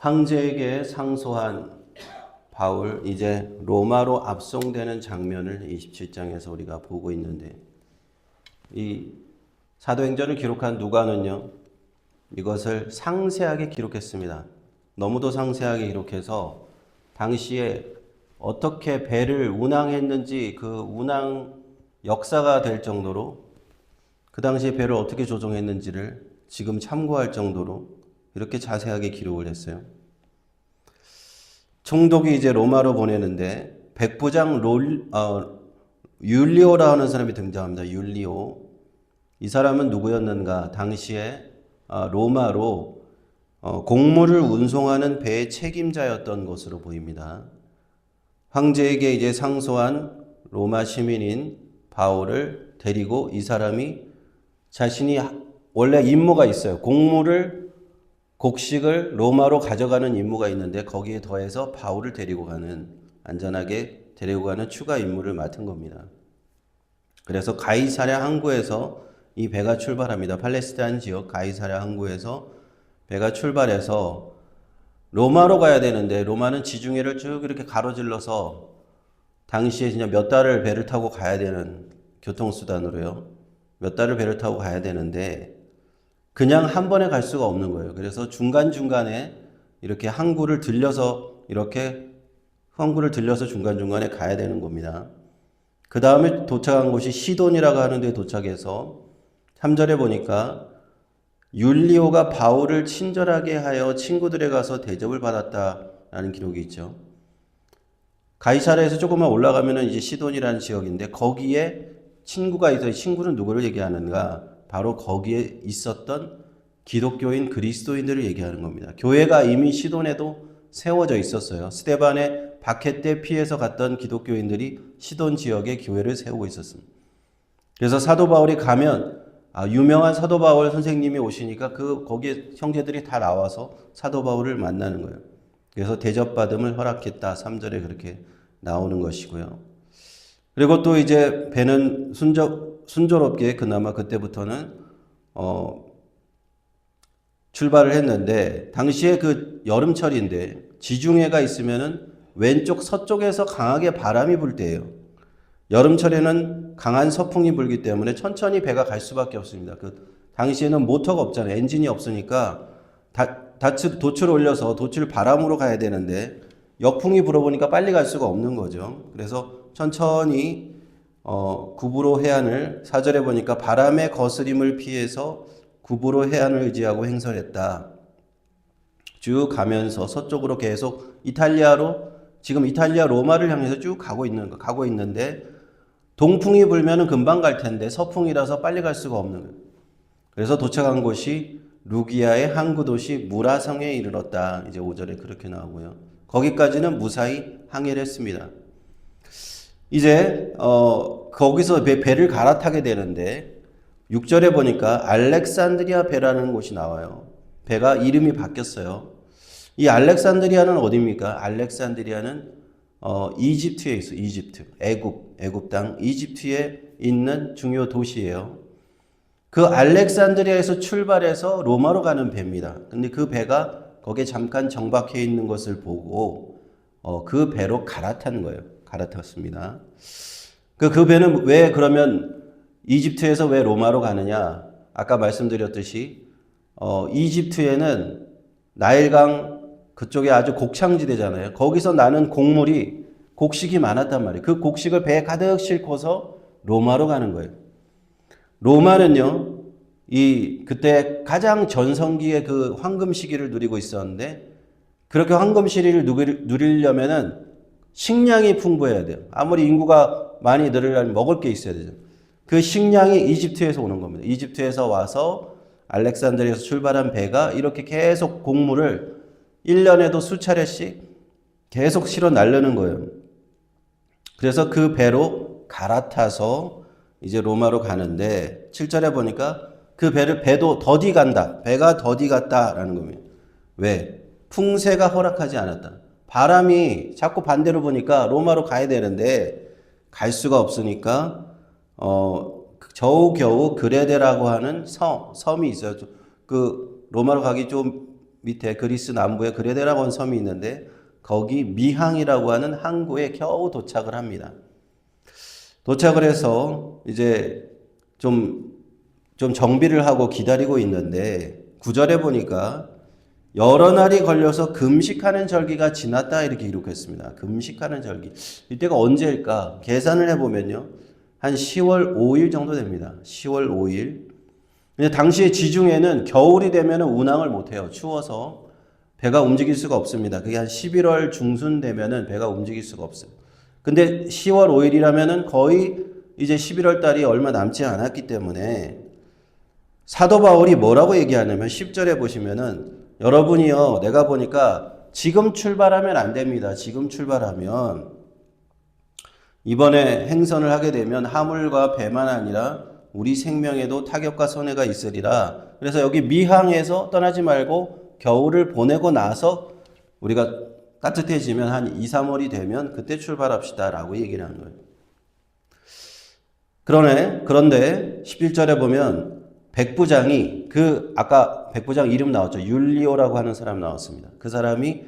황제에게 상소한 바울, 이제 로마로 압송되는 장면을 27장에서 우리가 보고 있는데, 이 사도행전을 기록한 누가는요, 이것을 상세하게 기록했습니다. 너무도 상세하게 기록해서 당시에 어떻게 배를 운항했는지 그 운항 역사가 될 정도로, 그 당시에 배를 어떻게 조종했는지를 지금 참고할 정도로 이렇게 자세하게 기록을 했어요. 총독이 이제 로마로 보내는데 백부장 율리오라 하는 사람이 등장합니다. 율리오. 이 사람은 누구였는가? 당시에 로마로 공물을 운송하는 배의 책임자였던 것으로 보입니다. 황제에게 이제 상소한 로마 시민인 바울을 데리고 이 사람이 자신이 원래 임무가 있어요. 곡식을 로마로 가져가는 임무가 있는데 거기에 더해서 바울을 데리고 가는, 안전하게 데리고 가는 추가 임무를 맡은 겁니다. 그래서 가이사랴 항구에서 이 배가 출발합니다. 팔레스타인 지역 가이사랴 항구에서 배가 출발해서 로마로 가야 되는데, 로마는 지중해를 쭉 이렇게 가로질러서 당시에 진짜 몇 달을 배를 타고 가야 되는 교통수단으로요. 몇 달을 배를 타고 가야 되는데 그냥 한 번에 갈 수가 없는 거예요. 그래서 중간중간에 이렇게 항구를 들려서 중간중간에 가야 되는 겁니다. 그 다음에 도착한 곳이 시돈이라고 하는 데 도착해서 3절에 보니까 율리오가 바울을 친절하게 하여 친구들에 가서 대접을 받았다라는 기록이 있죠. 가이사랴에서 조금만 올라가면 이제 시돈이라는 지역인데 거기에 친구가 있어요. 친구는 누구를 얘기하는가? 바로 거기에 있었던 기독교인 그리스도인들을 얘기하는 겁니다. 교회가 이미 시돈에도 세워져 있었어요. 스데반의 박해 때 피해서 갔던 기독교인들이 시돈 지역에 교회를 세우고 있었습니다. 그래서 사도 바울이 가면 유명한 사도 바울 선생님이 오시니까 거기에 형제들이 다 나와서 사도 바울을 만나는 거예요. 그래서 대접받음을 허락했다. 3절에 그렇게 나오는 것이고요. 그리고 또 이제 배는 순조롭게 그나마 그때부터는 출발을 했는데, 당시에 그 여름철인데 지중해가 있으면은 왼쪽 서쪽에서 강하게 바람이 불 때예요. 여름철에는 강한 서풍이 불기 때문에 천천히 배가 갈 수밖에 없습니다. 그 당시에는 모터가 없잖아요. 엔진이 없으니까 돛을 올려서 돛을 바람으로 가야 되는데 역풍이 불어보니까 빨리 갈 수가 없는 거죠. 그래서 천천히 구부로 해안을, 4절에 보니까 바람의 거스림을 피해서 구부로 해안을 의지하고 행설했다. 쭉 가면서 서쪽으로 계속 지금 이탈리아 로마를 향해서 쭉 가고 있는데 동풍이 불면은 금방 갈 텐데 서풍이라서 빨리 갈 수가 없는 거예요. 그래서 도착한 곳이 루기아의 항구 도시 무라성에 이르렀다. 이제 5절에 그렇게 나오고요. 거기까지는 무사히 항해를 했습니다. 이제 거기서 배를 갈아타게 되는데 6절에 보니까 알렉산드리아 배라는 곳이 나와요. 배가 이름이 바뀌었어요. 이 알렉산드리아는 어디입니까? 알렉산드리아는 이집트에 있어요. 애굽 땅 이집트에 있는 중요 도시예요. 그 알렉산드리아에서 출발해서 로마로 가는 배입니다. 근데 그 배가 거기에 잠깐 정박해 있는 것을 보고 그 배로 갈아탔습니다. 그 배는 왜 그러면 이집트에서 왜 로마로 가느냐? 아까 말씀드렸듯이 이집트에는 나일강 그쪽에 아주 곡창지대잖아요. 거기서 나는 곡식이 많았단 말이에요. 그 곡식을 배에 가득 싣고서 로마로 가는 거예요. 로마는요, 그때 가장 전성기의 그 황금 시기를 누리고 있었는데, 그렇게 황금 시기를 누리려면은 식량이 풍부해야 돼요. 아무리 인구가 많이 늘으려면 먹을 게 있어야 되죠. 그 식량이 이집트에서 오는 겁니다. 이집트에서 와서 알렉산드리아에서 출발한 배가 이렇게 계속 곡물을 1년에도 수차례씩 계속 실어 나르는 거예요. 그래서 그 배로 갈아타서 이제 로마로 가는데 7절에 보니까 그 배도 더디 간다. 배가 더디 갔다라는 겁니다. 왜? 풍세가 허락하지 않았다. 바람이 자꾸 반대로 보니까 로마로 가야 되는데 갈 수가 없으니까 겨우겨우 그레데라고 하는 섬이 있어요. 그 로마로 가기 좀 밑에 그리스 남부에 그레데라고 하는 섬이 있는데 거기 미항이라고 하는 항구에 겨우 도착을 합니다. 도착을 해서 이제 좀 정비를 하고 기다리고 있는데 9절에 보니까 여러 날이 걸려서 금식하는 절기가 지났다 이렇게 기록했습니다. 금식하는 절기. 이때가 언제일까? 계산을 해보면요. 한 10월 5일 정도 됩니다. 10월 5일. 근데 당시에 지중해는 겨울이 되면 운항을 못해요. 추워서 배가 움직일 수가 없습니다. 그게 한 11월 중순 되면은 배가 움직일 수가 없어요. 근데 10월 5일이라면은 거의 이제 11월 달이 얼마 남지 않았기 때문에 사도 바울이 뭐라고 얘기하냐면 10절에 보시면은 여러분이요, 내가 보니까 지금 출발하면 안 됩니다. 지금 출발하면 이번에 행선을 하게 되면 하물과 배만 아니라 우리 생명에도 타격과 손해가 있으리라. 그래서 여기 미항에서 떠나지 말고 겨울을 보내고 나서 우리가 따뜻해지면 한 2, 3월이 되면 그때 출발합시다 라고 얘기를 하는 거예요. 그런데 11절에 보면 백부장이 아까 백부장 이름 나왔죠. 율리오라고 하는 사람 나왔습니다. 그 사람이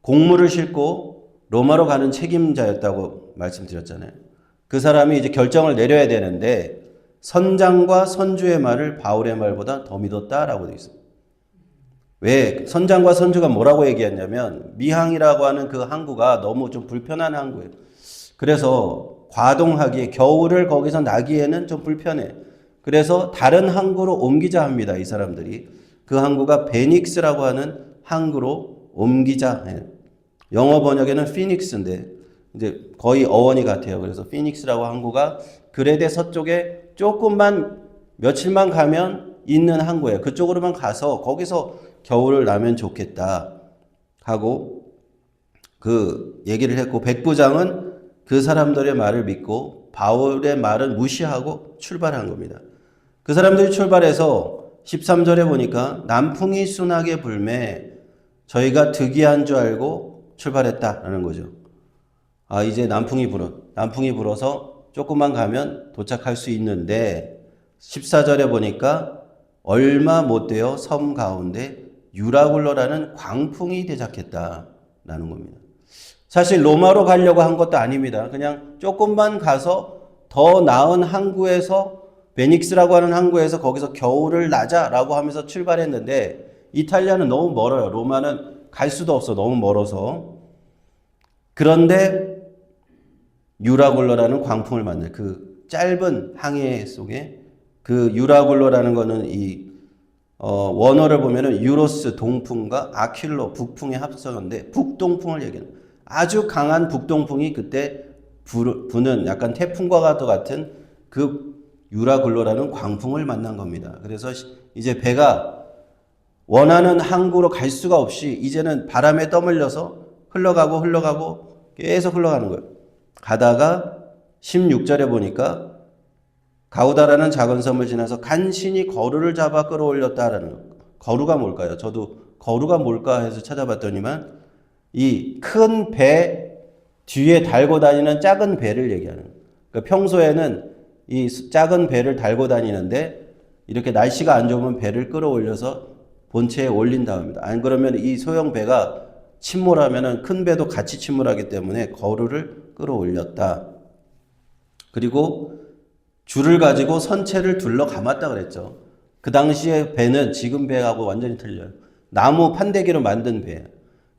공무를 싣고 로마로 가는 책임자였다고 말씀드렸잖아요. 그 사람이 이제 결정을 내려야 되는데 선장과 선주의 말을 바울의 말보다 더 믿었다라고 되어 있습니다. 왜? 선장과 선주가 뭐라고 얘기했냐면 미항이라고 하는 그 항구가 너무 좀 불편한 항구예요. 그래서 과동하기에 겨울을 거기서 나기에는 좀 불편해. 그래서 다른 항구로 옮기자 합니다. 이 사람들이. 그 항구가 베닉스라고 하는 항구로 옮기자. 영어 번역에는 피닉스인데 이제 거의 어원이 같아요. 그래서 피닉스라고 항구가 그레데 서쪽에 조금만 며칠만 가면 있는 항구예요. 그쪽으로만 가서 거기서 겨울을 나면 좋겠다 하고 그 얘기를 했고 백부장은 그 사람들의 말을 믿고 바울의 말은 무시하고 출발한 겁니다. 그 사람들이 출발해서 13절에 보니까 남풍이 순하게 불매 저희가 득이한 줄 알고 출발했다라는 거죠. 이제 남풍이 불어서 조금만 가면 도착할 수 있는데 14절에 보니까 얼마 못 되어 섬 가운데 유라굴로라는 광풍이 대작했다라는 겁니다. 사실 로마로 가려고 한 것도 아닙니다. 그냥 조금만 가서 더 나은 항구에서 베닉스라고 하는 항구에서 거기서 겨울을 나자라고 하면서 출발했는데 이탈리아는 너무 멀어요. 로마는 갈 수도 없어. 너무 멀어서. 그런데 유라굴로라는 광풍을 만나요. 그 짧은 항해 속에 그 유라굴로라는 거는 원어를 보면은 유로스 동풍과 아킬로 북풍의 합성어인데 북동풍을 얘기해요. 아주 강한 북동풍이 그때 부는 약간 태풍과 같은 그 유라굴로라는 광풍을 만난 겁니다. 그래서 이제 배가 원하는 항구로 갈 수가 없이 이제는 바람에 떠밀려서 흘러가고 계속 흘러가는 거예요. 가다가 16절에 보니까 가우다라는 작은 섬을 지나서 간신히 거루를 잡아 끌어올렸다라는 거. 거루가 뭘까요? 저도 거루가 뭘까 해서 찾아봤더니만 이 큰 배 뒤에 달고 다니는 작은 배를 얘기하는 거예요. 그러니까 평소에는 이 작은 배를 달고 다니는데 이렇게 날씨가 안 좋으면 배를 끌어올려서 본체에 올린다고 합니다. 안 그러면 이 소형 배가 침몰하면은 큰 배도 같이 침몰하기 때문에 거루를 끌어올렸다. 그리고 줄을 가지고 선체를 둘러 감았다 그랬죠. 그 당시에 배는 지금 배하고 완전히 틀려요. 나무 판대기로 만든 배예요.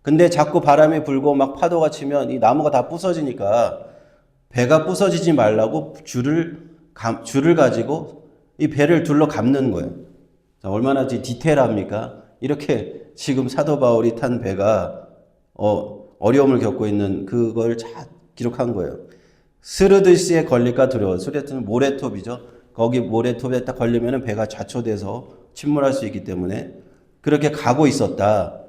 근데 자꾸 바람이 불고 막 파도가 치면 이 나무가 다 부서지니까 배가 부서지지 말라고 줄을 가지고 이 배를 둘러 감는 거예요. 자, 얼마나 디테일합니까? 이렇게 지금 사도 바울이 탄 배가 어려움을 겪고 있는 그걸 잘 기록한 거예요. 스르드스에 걸릴까 두려워. 스르드스는 모래톱이죠. 거기 모래톱에 딱 걸리면 배가 좌초돼서 침몰할 수 있기 때문에 그렇게 가고 있었다.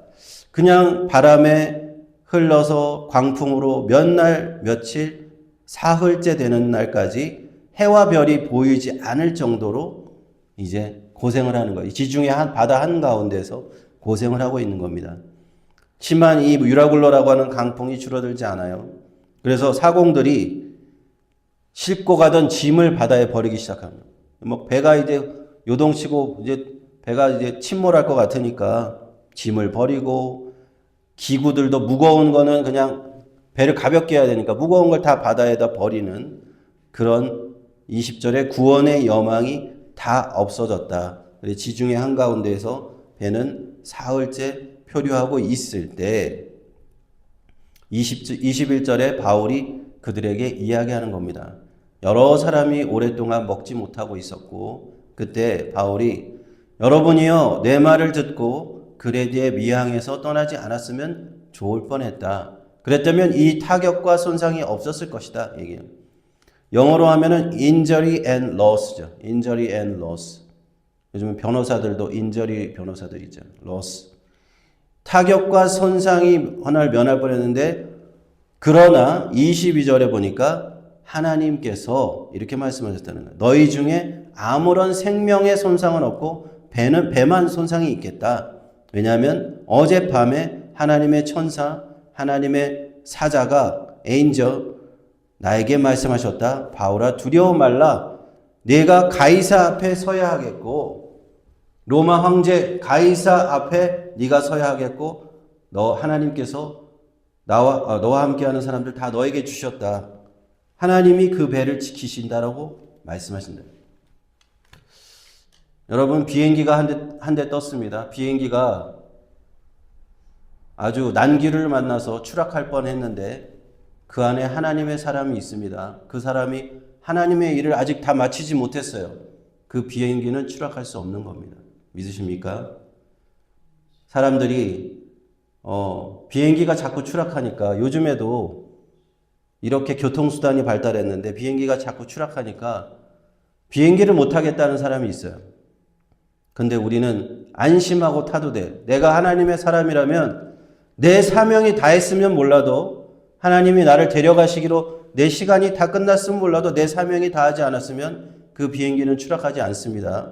그냥 바람에 흘러서 광풍으로 몇 날, 며칠, 사흘째 되는 날까지 해와 별이 보이지 않을 정도로 이제 고생을 하는 거예요. 지중해 바다 한가운데서 고생을 하고 있는 겁니다. 심한 이 유라굴로라고 하는 강풍이 줄어들지 않아요. 그래서 사공들이 싣고 가던 짐을 바다에 버리기 시작합니다. 배가 이제 요동치고 이제 배가 이제 침몰할 것 같으니까 짐을 버리고 기구들도 무거운 거는 그냥 배를 가볍게 해야 되니까 무거운 걸 다 바다에다 버리는 그런 20절에 구원의 여망이 다 없어졌다. 지중해 한가운데에서 배는 사흘째 표류하고 있을 때 21절에 바울이 그들에게 이야기하는 겁니다. 여러 사람이 오랫동안 먹지 못하고 있었고 그때 바울이 여러분이요 내 말을 듣고 그레디의 미항에서 떠나지 않았으면 좋을 뻔했다. 그랬다면 이 타격과 손상이 없었을 것이다. 얘기해요. 영어로 하면은 injury and loss죠. injury and loss. 요즘 변호사들도 injury 변호사들이죠. loss. 타격과 손상이 하나를 면할 뻔했는데 그러나 22절에 보니까 하나님께서 이렇게 말씀하셨다는 거예요. 너희 중에 아무런 생명의 손상은 없고 배만 손상이 있겠다. 왜냐하면 어젯밤에 하나님의 천사, 하나님의 사자가 엔저 나에게 말씀하셨다. 바울아 두려워 말라. 네가 가이사 앞에 서야 하겠고 로마 황제 가이사 앞에 네가 서야 하겠고 너 하나님께서 너와 함께하는 사람들 다 너에게 주셨다. 하나님이 그 배를 지키신다라고 말씀하신다. 여러분 비행기가 한 대 떴습니다. 비행기가 아주 난기를 만나서 추락할 뻔했는데 그 안에 하나님의 사람이 있습니다. 그 사람이 하나님의 일을 아직 다 마치지 못했어요. 그 비행기는 추락할 수 없는 겁니다. 믿으십니까? 사람들이 비행기가 자꾸 추락하니까 요즘에도 이렇게 교통수단이 발달했는데 비행기가 자꾸 추락하니까 비행기를 못 타겠다는 사람이 있어요. 근데 우리는 안심하고 타도 돼. 내가 하나님의 사람이라면 내 사명이 다 했으면 몰라도 하나님이 나를 데려가시기로 내 시간이 다 끝났으면 몰라도 내 사명이 다 하지 않았으면 그 비행기는 추락하지 않습니다.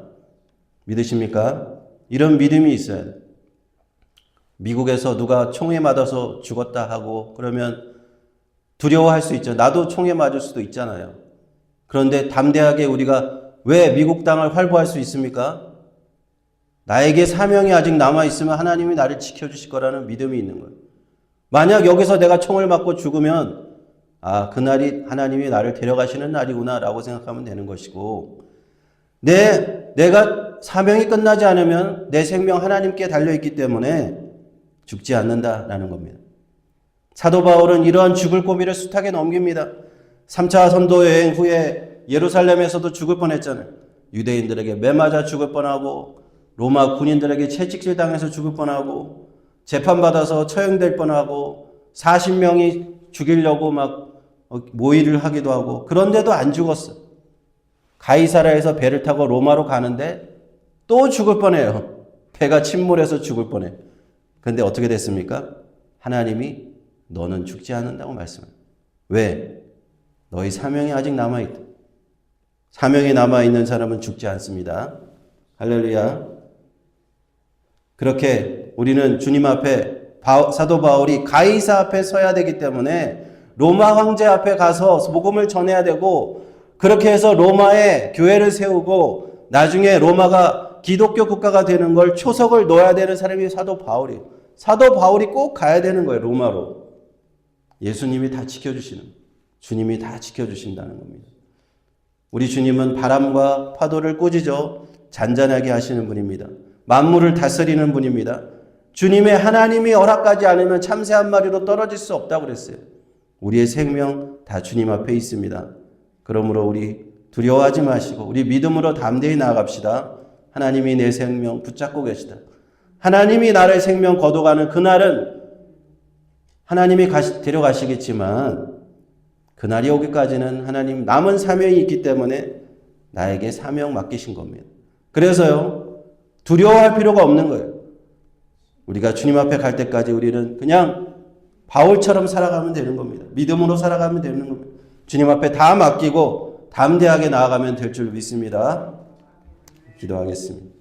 믿으십니까? 이런 믿음이 있어요. 미국에서 누가 총에 맞아서 죽었다 하고 그러면 두려워할 수 있죠. 나도 총에 맞을 수도 있잖아요. 그런데 담대하게 우리가 왜 미국 땅을 활보할 수 있습니까? 나에게 사명이 아직 남아있으면 하나님이 나를 지켜주실 거라는 믿음이 있는 거예요. 만약 여기서 내가 총을 맞고 죽으면 그날이 하나님이 나를 데려가시는 날이구나 라고 생각하면 되는 것이고 내가 사명이 끝나지 않으면 내 생명 하나님께 달려있기 때문에 죽지 않는다라는 겁니다. 사도 바울은 이러한 죽을 고비를 숱하게 넘깁니다. 3차 선도 여행 후에 예루살렘에서도 죽을 뻔했잖아요. 유대인들에게 매맞아 죽을 뻔하고 로마 군인들에게 채찍질 당해서 죽을 뻔하고 재판받아서 처형될 뻔하고 40명이 죽이려고 막 모의를 하기도 하고 그런데도 안 죽었어. 가이사라에서 배를 타고 로마로 가는데 또 죽을 뻔해요. 배가 침몰해서 죽을 뻔해. 그런데 어떻게 됐습니까? 하나님이 너는 죽지 않는다고 말씀해요. 왜? 너희 사명이 아직 남아있다. 사명이 남아있는 사람은 죽지 않습니다. 할렐루야. 그렇게 우리는 주님 앞에 사도 바울이 가이사 앞에 서야 되기 때문에 로마 황제 앞에 가서 복음을 전해야 되고 그렇게 해서 로마에 교회를 세우고 나중에 로마가 기독교 국가가 되는 걸 초석을 놓아야 되는 사람이 사도 바울이에요. 사도 바울이 꼭 가야 되는 거예요. 로마로. 예수님이 다 지켜주시는 주님이 다 지켜주신다는 겁니다. 우리 주님은 바람과 파도를 꾸짖어 잔잔하게 하시는 분입니다. 만물을 다스리는 분입니다. 주님의 하나님이 허락하지 않으면 참새 한 마리로 떨어질 수 없다고 그랬어요. 우리의 생명 다 주님 앞에 있습니다. 그러므로 우리 두려워하지 마시고 우리 믿음으로 담대히 나아갑시다. 하나님이 내 생명 붙잡고 계시다. 하나님이 나를 생명 거둬가는 그날은 하나님이 데려가시겠지만 그날이 오기까지는 하나님 남은 사명이 있기 때문에 나에게 사명 맡기신 겁니다. 그래서요. 두려워할 필요가 없는 거예요. 우리가 주님 앞에 갈 때까지 우리는 그냥 바울처럼 살아가면 되는 겁니다. 믿음으로 살아가면 되는 겁니다. 주님 앞에 다 맡기고 담대하게 나아가면 될 줄 믿습니다. 기도하겠습니다.